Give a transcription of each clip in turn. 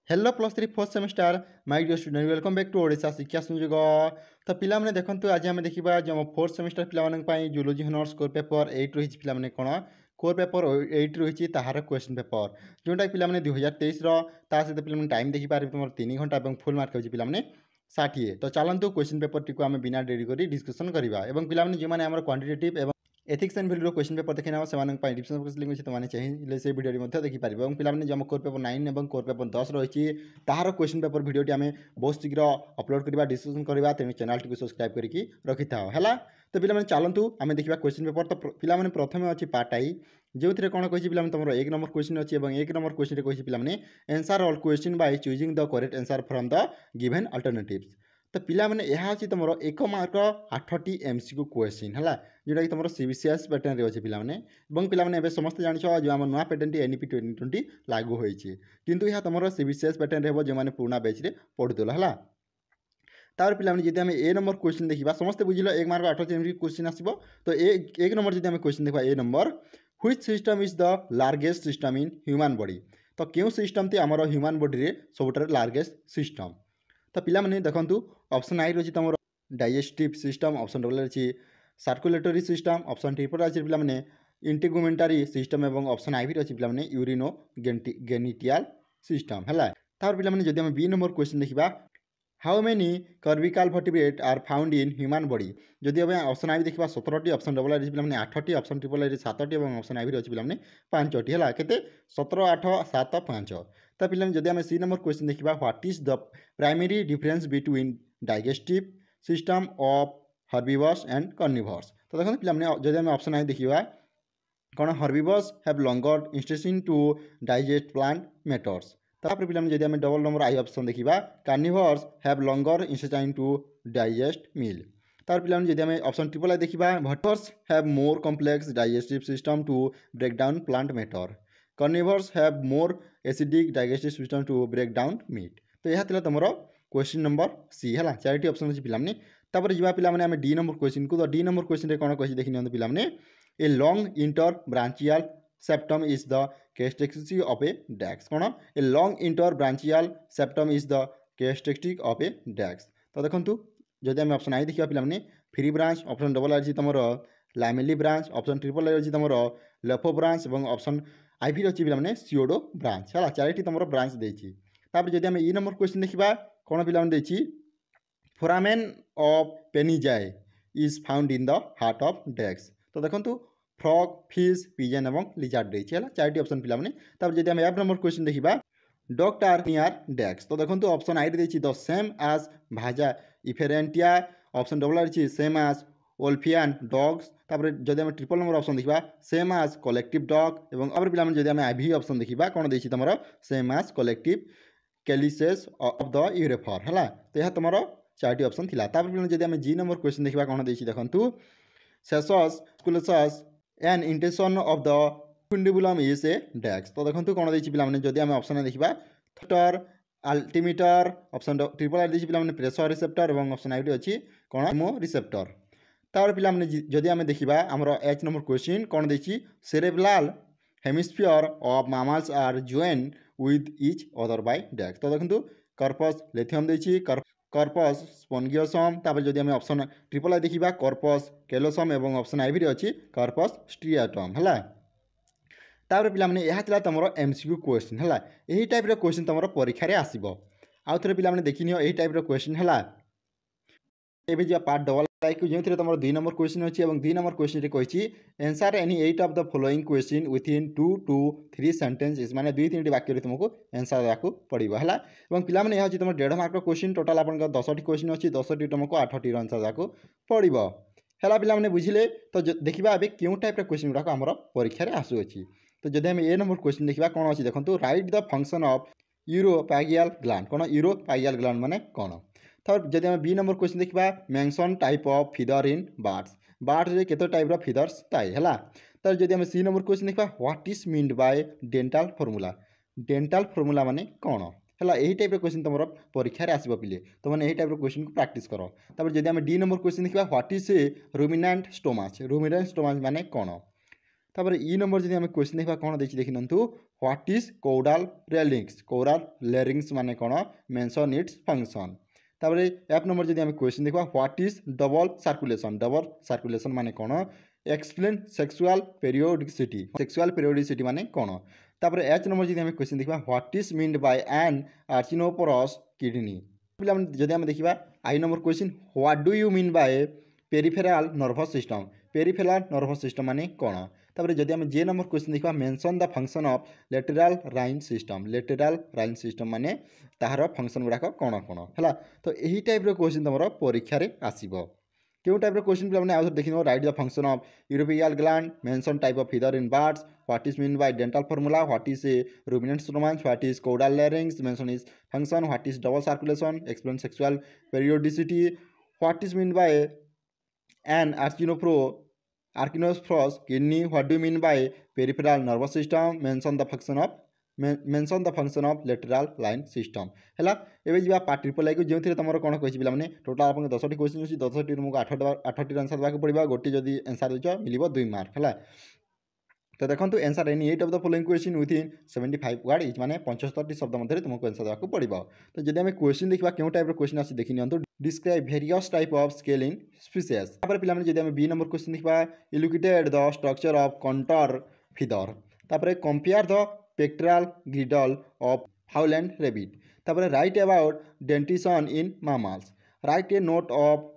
Hello plus three fourth semester my dear student welcome back to Odisha Shiksha Sanyog. तो पिलाने देखंतु आज आम देखा जो आम फोर्थ सेमिस्टर पिलाने जूलोजी हनर्स कोर पेपर 8 रही पिलाने कौन कोर पेपर 8 रही ताहार क्वेश्चन पेपर जोटा पिलाने 2023 सहित पिलाने टाइम देखिपारे तुम 3 घंटा और फुल मार्क होची पिलाने 60। तो चलतु क्वेश्चन पेपर टी आम बिना डेरी कर डिस्कसन करवा पिलाने जो मैंने quantitative ethics and value question paper देखना से डिस्क्रिप्शन बॉक्स लिंक अच्छे तुमने चाहिए से भिडियो देखिपारे और पिलाने जो कोर पेपर 9 और कोर पेपर 10 रही ताहार क्वेश्चन पेपर भिडियोटी आम बहुत शीघ्र अपलोड करवा डिस्कसन करवा तेणु चैनल टी सब्सक्राइब करके रखि था है। तो पिलाने चलतु आम देखा क्वेश्चन पेपर। तो पिलाने प्रथम अच्छी पार्ट आई जो थे कौन कही पिलाने तुम 1 नंबर क्वेश्चन अच्छी और 1 नंबर क्वेश्चन कही पिलाने answer all question by choosing the correct answer from the given alternatives. तो पिलाने यह अच्छी तुम 1 मार्क 8टी एमसीक्यू क्वेश्चन है जोटा कि तुम सीबीसीएस पैटर्न रे अच्छे पिलाने पिलाने समस्त जान जो आम नुआ पैटर्न एनईपी 2020 लागू होती किंतु यह तुम सीबीसीएस पैटर्न रे जो मैंने पुराना बैच रे पढ़ुल है। तार पिलाने जब आम ए नंबर क्वेश्चन देखा समस्त बुझल 1 मार्क 8टी एमसीक्यू क्वेश्चन आसो। तो एक नंबर जब क्वेश्चन देखा A number which system is the largest system in human body. तो क्यों सिस्टम टी आमर ह्यूमन बॉडी रे सबुठार लार्जेस्ट सिस्टम। तो पिलाने देखंतु ऑप्शन आई रही तुम डाइजेस्टिव सिस्टम, ऑप्शन डबल रही सर्कुलेटरी सिस्टम, ऑप्शन ट्रिपल अच्छी पिलाने इंटीगुमेंटारी सिस्टम और ऑप्शन आई भी अच्छी पिलाने यूरिनो गेनिटियल सिस्टम है। तार पिलाने जब आम बी नंबर क्वेश्चन देखा how many cervical vertebrate are found in human body. जदि आम ऑप्शन आई देखा 17टी, ऑप्शन डबल आई पिलाने 8टी, ऑप्शन ट्रिपल आई 7टी और ऑप्शन आई भी अच्छी पिलाने 5टी है के 17 8 7 5। तो पिलाने जब आम सी नंबर क्वेश्चन देखा what is the primary difference between digestive system of herbivores and carnivores. तो देखो पिलाने जब आम ऑप्शन आई देखा कौन herbivores have longer intestine to digest plant matters. तापर पिलाने जब आम डबल नंबर आई ऑप्शन देखा carnivores have longer intestine to digest meal. तार पिलाने जब आम ऑप्शन ट्रिपल आई देखा वर्टिवर्स have more complex digestive system to break down plant matter, carnivores have more acidic digestive system to break down meat. तो यह तुम क्वेश्चन नंबर सी है 4टी ऑप्शन अच्छी पिलाने। तापर जी पिलाने आम डी नंबर क्वेश्चन को। तो डी नंबर क्वेश्चन कौन कही देखी नि पिलाने a long interbranchial septum is the characteristic of a dash. कौन a long interbranchial septum is the characteristic of a dash. तो देखो जब आम ऑप्शन आई देखा पिलाने free branch, option double I तुम lamellibranch, option triple I तुम लेफो ब्रांच और ऑप्शन आई भी अच्छी पिलाने सिओडो ब्रांच है 4टी तुम ब्रांच देती। जब आम ई नंबर क्वेश्चन देखा कौन पिलाने foramen of Panizza is found in the heart of dash. तो देखो फ्रॉग, फिश, पिजन और लिजार्ड रही है 4टी ऑप्शन पिलाने। जब आम एफ नंबर क्वेश्चन देखा डॉग आर नियर डैक्स। तो देखो ऑप्शन आई रही the same as vasa efferentia, option double रही सेम आज ओल्फियान डॉग्स। जब आम ट्रिपल नंबर ऑप्शन देखा सेम आज कलेक्टिव डॉग और पिलाने जब आम आई ऑप्शन देखा कौन देखिए तुम same as collective calyces of the यूरेफर है। तो यह तुम 4टी ऑप्शन थी। जब आम जी नंबर क्वेश्चन देखा कौन देखिए देखो सेसस vasculosus an intention of the infundibulum is a dash. तो देखो कौन देखिए पिलाने जब आम ऑप्शन देखा थटर अल्टीमीटर, ऑप्शन ट्रिपल आई देखिए पिलाने प्रेशर रिसेप्टर और ऑप्शन आई अच्छी कौन मो रिसेप्टर। तापर पिलाने जदि आम देखा आमर एच नंबर क्वेश्चन कौन देखिए cerebral hemisphere of mammals are join with each other by dash. तो देखो कर्पस लेथियम देखिए कर्पस स्पॉन्गियोसम। जब आम ऑप्शन ट्रिपल आई देखा कर्पस कैलोसम और ऑप्शन आई भी अच्छी कर्पस स्ट्रिएटम है। पिलाने यह तुम एमसीक्यू क्वेश्चन है यही टाइप क्वेश्चन तुम परीक्षा रे आसीबो। आउ थे पिलाने देखि नियो यही टाइप क्वेश्चन है एबे जो पार्ट डबल आई जो तुम 2 नंबर क्वेश्चन अच्छी और 2 नंबर क्वेश्चन कही answer any 8 of the following question within 2 to 3 sentences माने 2-3 वाक्य तुमको आंसर देवाक पड़ो है। पिलाने यह तुम 1.5 मार्क क्वेश्चन टोटाल आप 10टी क्वेश्चन अच्छी 10टी तुमको 8टी आंसर देवाक पड़ो है। पिलाने बुझिले। तो देखा ए क्यों टाइप क्वेश्चन गुड़ाक आम परीक्षा आसूँ। तो जब आम ए नंबर क्वेश्चन देखा कौन अच्छी देखो write the function of uropygial gland. कौन यूरोपैगियल ग्लैंड माने कौन। तो जब आम बी नंबर क्वेश्चन देखा mention type of feather in birds, birds केते टाइप फिदर्स थाए है। तो जब आम सी नंबर क्वेश्चन देखा what is meant by dental formula, dental formula माने कौन है यही टाइप क्वेश्चन तुम परीक्षा आसो पिले। तो मैंने यही टाइप क्वेश्चन को प्रैक्टिस कर। जब आम डी नंबर क्वेश्चन देखा व्हाट इज ए रुमिनेंट स्टोमाच, रुमिनेंट स्टोमाच माने कौन। तापर ई नंबर जदि आम क्वेश्चन देखा कौन देखिए देखि नियंतु व्हाट इज कोडाल लेरिंग्स माने कौन मेंशन इट्स फंक्शन। तापर एफ नंबर जदि आम क्वेश्चन देखा व्हाट इज डबल सर्कुलेशन माने कौन एक्सप्लेन सेक्सुअल पेरियोडिसिटी माने कौन। तापर एच नंबर जदि आम क्वेश्चन देखा what is meant by an archinephros kidney. जदि आम देखा I number question what do you mean by peripheral nervous system माने कौन। तापर जदि आम जे नंबर क्वेश्चन देखा mention the function of lateral line system माने ताहार फंक्शन गुड़ाक कौन कौन है। तो यही टाइप क्वेश्चन तुम परीक्षा रे आसीबो। क्यों टाइप क्वेश्चन पे आउट देखिए write the function of uropygial gland, mention type of feather in birds, what is mean by dental formula, what is a ruminant stomach, what is caudal larynx, mention is function, what is double circulation, explain sexual periodicity, what is mean by an archinephros kidney, what do mean by peripheral nervous system, mention the function of lateral line system है। एवं जी part triple I जो तुम कौन कही पे total आप 10टी question अच्छी 10टी तुमको 8टी आंसर देवाक पड़ा गोटे जदि आंसर देच मिल 2 मार्क है। तो देखो answer any 8 of the following question within 75 word is माने 75टी शब्द मध्य तुमको आंसर देवाक पड़ो। तो जब आम क्वेश्चन देखा क्यों टाइप क्वेश्चन आसी देखी नियंतु describe various type of scale in species. तापर पिला माने जदि आम बी नंबर क्वेश्चन देखा elucidate the structure of contour feather. तापर compare the pectoral girdle of fowl and rabbit. तापर write about dentition in mammals, write a note of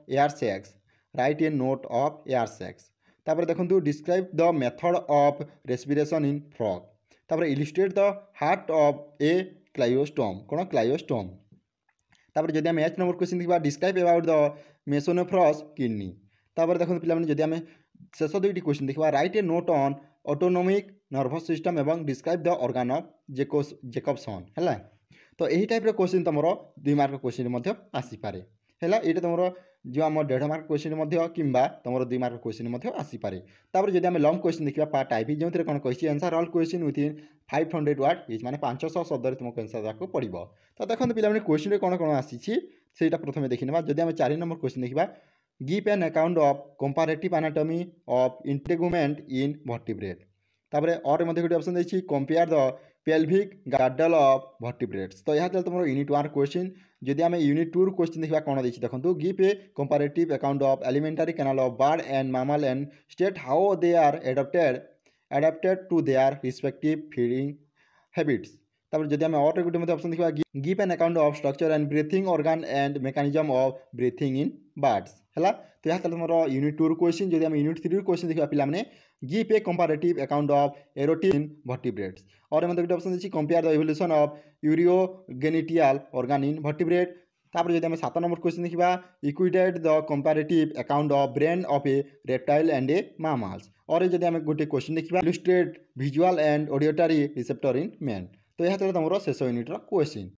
air sacs. तापर देखो describe the method of respiration in frog. तापर illustrate the heart of a cyclostome कौन cyclostome. तापर जदि आम H number question देखा describe about the mesonephros kidney. तापर देखो पिला जदि आम शेष 2टी क्वेश्चन देखा write a note on autonomic nervous system एवं describe the organ of Jacobson है। तो यही टाइप क्वेश्चन तुम 2 मार्क क्वेश्चन आसीपे है। ये तुम जो आम 1.5 मार्क क्वेश्चन कि तुम 2 मार्क क्वेश्चन आसीपे। तापर जदि आम लंग क्वेश्चन देखा पार्ट आईवी जो कौन कही answer all question within 500 word is माने 500 शब्द तुमको आंसर देवाक पड़ो। तो देखो पे क्वेश्चन कौन कौन आसी प्रथम देखने जदि आम 4 नंबर क्वेश्चन देखा give an account of comparative anatomy of integument in vertebrate. तापर और गोटे ऑप्शन देखिए compare the pelvic गार्डल of vertebrates. तो यहाँ तुम यूनिट 1 क्वेश्चन। जदि आम यूनिट 2 क्वेश्चन देखा कौन देखिए देखो give a comparative account of alimentary canal of bird and mammal and state how they are adapted to their respective feeding habits. तापर जदि आम और गोटे ऑप्शन देखा give an account of structure and breathing organ and mechanism of breathing in birds है। तो यहाँ तुम यूनिट 2 क्वेश्चन। जदि आम यूनिट 3 क्वेश्चन देखा पे give a comparative account of aortic in vertebrates. और गोटे ऑप्शन देखिए compare the evolution of urinogenital organ in vertebrate. तापर जदि आम 7 नंबर क्वेश्चन देखा इक्विडेट the comparative account of brain of a reptile and a mammals. और जदि आम गोटे क्वेश्चन देखा illustrate visual and auditory receptor in man. तो यह तुम शेष यूनिट क्वेश्चन।